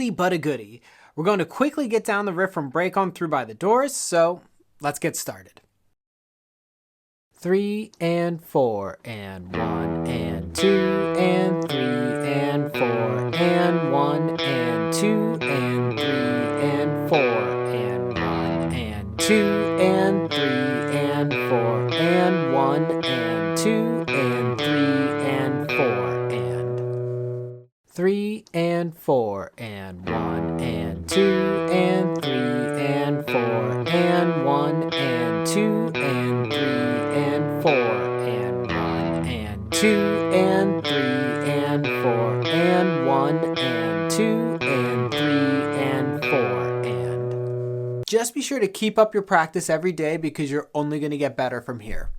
oldie but a goodie. We're going to quickly get down the riff from Break On Through by The Doors, so let's get started. 3 and 4 and 1 and 2 and 3 and 4 and 1 and 2 and 3 and 4 and 1 and 2 and 3 and 4 and 1 and 2 and 3 and 4 and 3 and 4 and 1 and 2 and 3 and 4 and 1 and 2 and 3 and 4 and 1 and 2 and 3 and 4 and 1 and 2 and 3 and 4 and. Just be sure to keep up your practice every day because you're only going to get better from here.